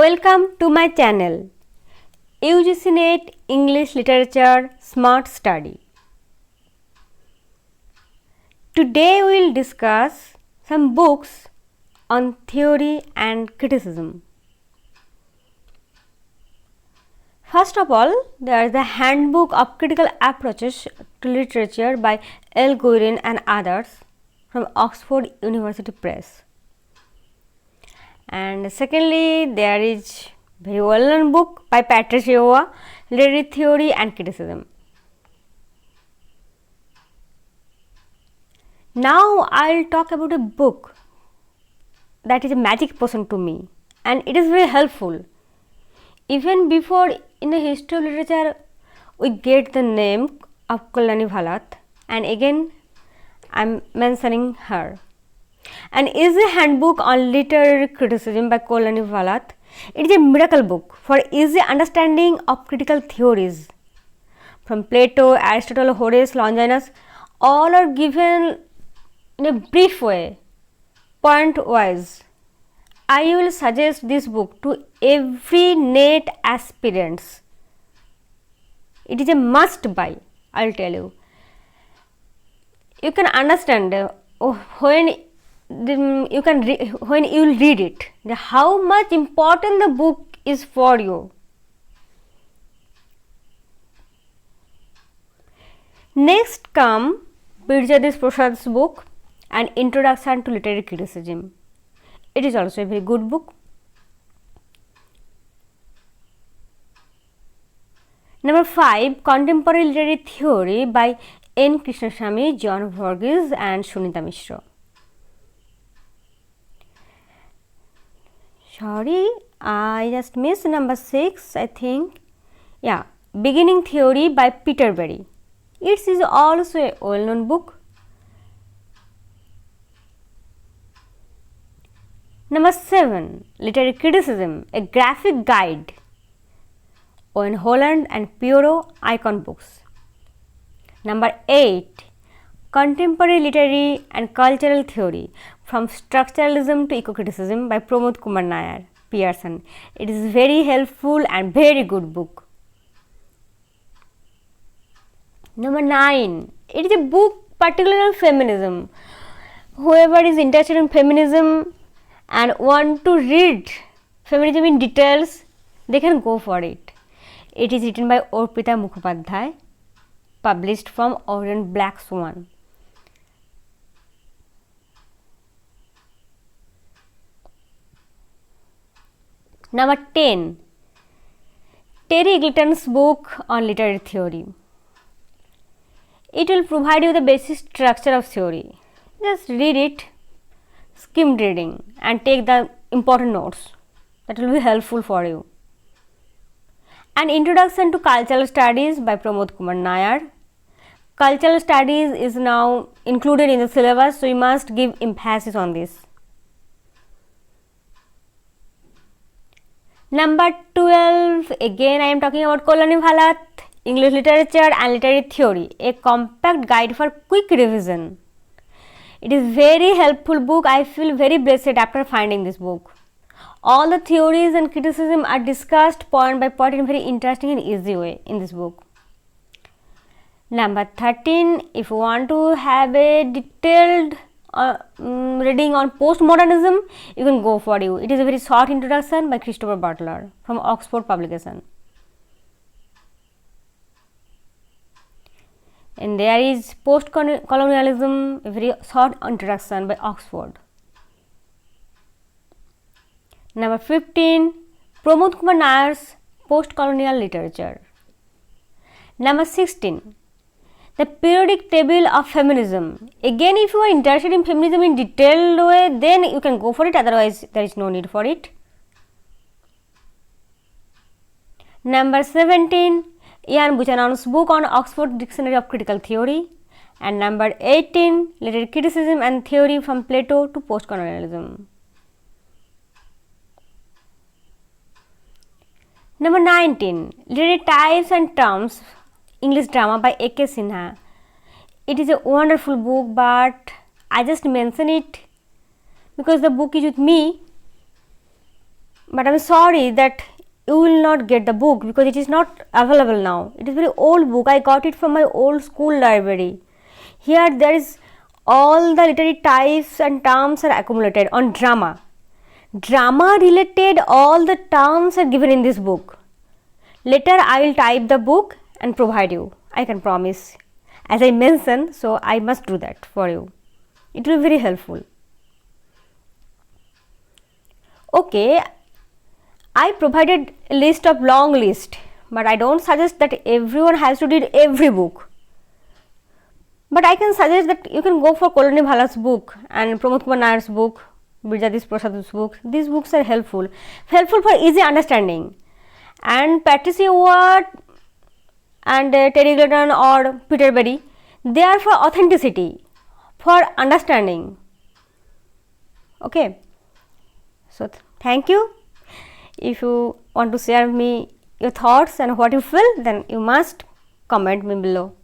Welcome to my channel UGC NET English Literature Smart Study. Today we will discuss some books on theory and criticism. First of all, there is the Handbook of Critical Approaches to Literature by L. Guerin and others from Oxford University Press. And secondly, there is very well known book by Patrice Yova, Literary Theory and Criticism. Now I will talk about a book that is a magic potion to me, and it is very helpful. Even before in the history of literature we get the name of Kalyani Bhalat, and again I am mentioning her. An easy handbook on literary criticism by Kalyani Bhalat. It is a miracle book for easy understanding of critical theories. From Plato, Aristotle, Horace, Longinus, all are given in a brief way, point wise. I will suggest this book to every NET aspirants. It is a must buy, I will tell you. You can understand when you will read it, how much important the book is for you. Next come Birjadis Prasad's book, An Introduction to Literary Criticism. It is also a very good book. Number 5, Contemporary Literary Theory by N. Krishnasamy, John Verghese and Sunita Mishra. Sorry, I just missed number 6, I think. Yeah, Beginning Theory by Peter Berry. It is also a well-known book. Number 7, Literary Criticism, a graphic guide. Owen Holland and Pierrot, Icon Books. Number 8, Contemporary Literary and Cultural Theory, from Structuralism to Eco-Criticism by Pramod Kumar Nair, Pearson. It is very helpful and very good book. Number 9, it is a book particularly on feminism. Whoever is interested in feminism and want to read feminism in details, they can go for it. It is written by Arpita Mukhopadhyay, published from Orient Black Swan. Number 10, Terry Eagleton's book on literary theory. It will provide you the basic structure of theory. Just read it, skimmed reading, and take the important notes. That will be helpful for you. An Introduction to Cultural Studies by Pramod Kumar Nair. Cultural studies is now included in the syllabus, so you must give emphasis on this. Number 12, again I am talking about Kalyani Bhalat, English Literature and Literary Theory, a compact guide for quick revision. It is very helpful book. I feel very blessed after finding this book. All the theories and criticism are discussed point by point in a very interesting and easy way in this book. Number 13, if you want to have a detailed reading on postmodernism, you can go for it. It is a very short introduction by Christopher Butler from Oxford Publication. And there is Post-Colonialism, a very short introduction by Oxford. Number 15, Pramod Kumar Nair's Post-Colonial Literature. Number 16, The Periodic Table of Feminism. Again, if you are interested in feminism in detailed way, then you can go for it, otherwise there is no need for it. Number 17, Ian Buchanan's book on Oxford Dictionary of Critical Theory. And number 18, Literary Criticism and Theory from Plato to Postcolonialism. Number 19, Literary Types and Terms, English Drama by A.K. Sinha. It is a wonderful book, but I just mention it because the book is with me, but I'm sorry that you will not get the book because it is not available now. It is very old book. I got it from my old school library. Here there is all the literary types and terms are accumulated on drama. Drama related all the terms are given in this book. Later I will type the book and provide you. I can promise. As I mentioned, so I must do that for you. It will be very helpful. Okay, I provided a list of long list, but I don't suggest that everyone has to read every book. But I can suggest that you can go for Koloni Bhala's book and Pramod Kumar Nair's book, Birjadis Prasad's book. These books are helpful for easy understanding. And Patricia Ward and Terry Gladden or Peter Berry, they are for authenticity, for understanding. Okay, so thank you. If you want to share me your thoughts and what you feel, then you must comment me below.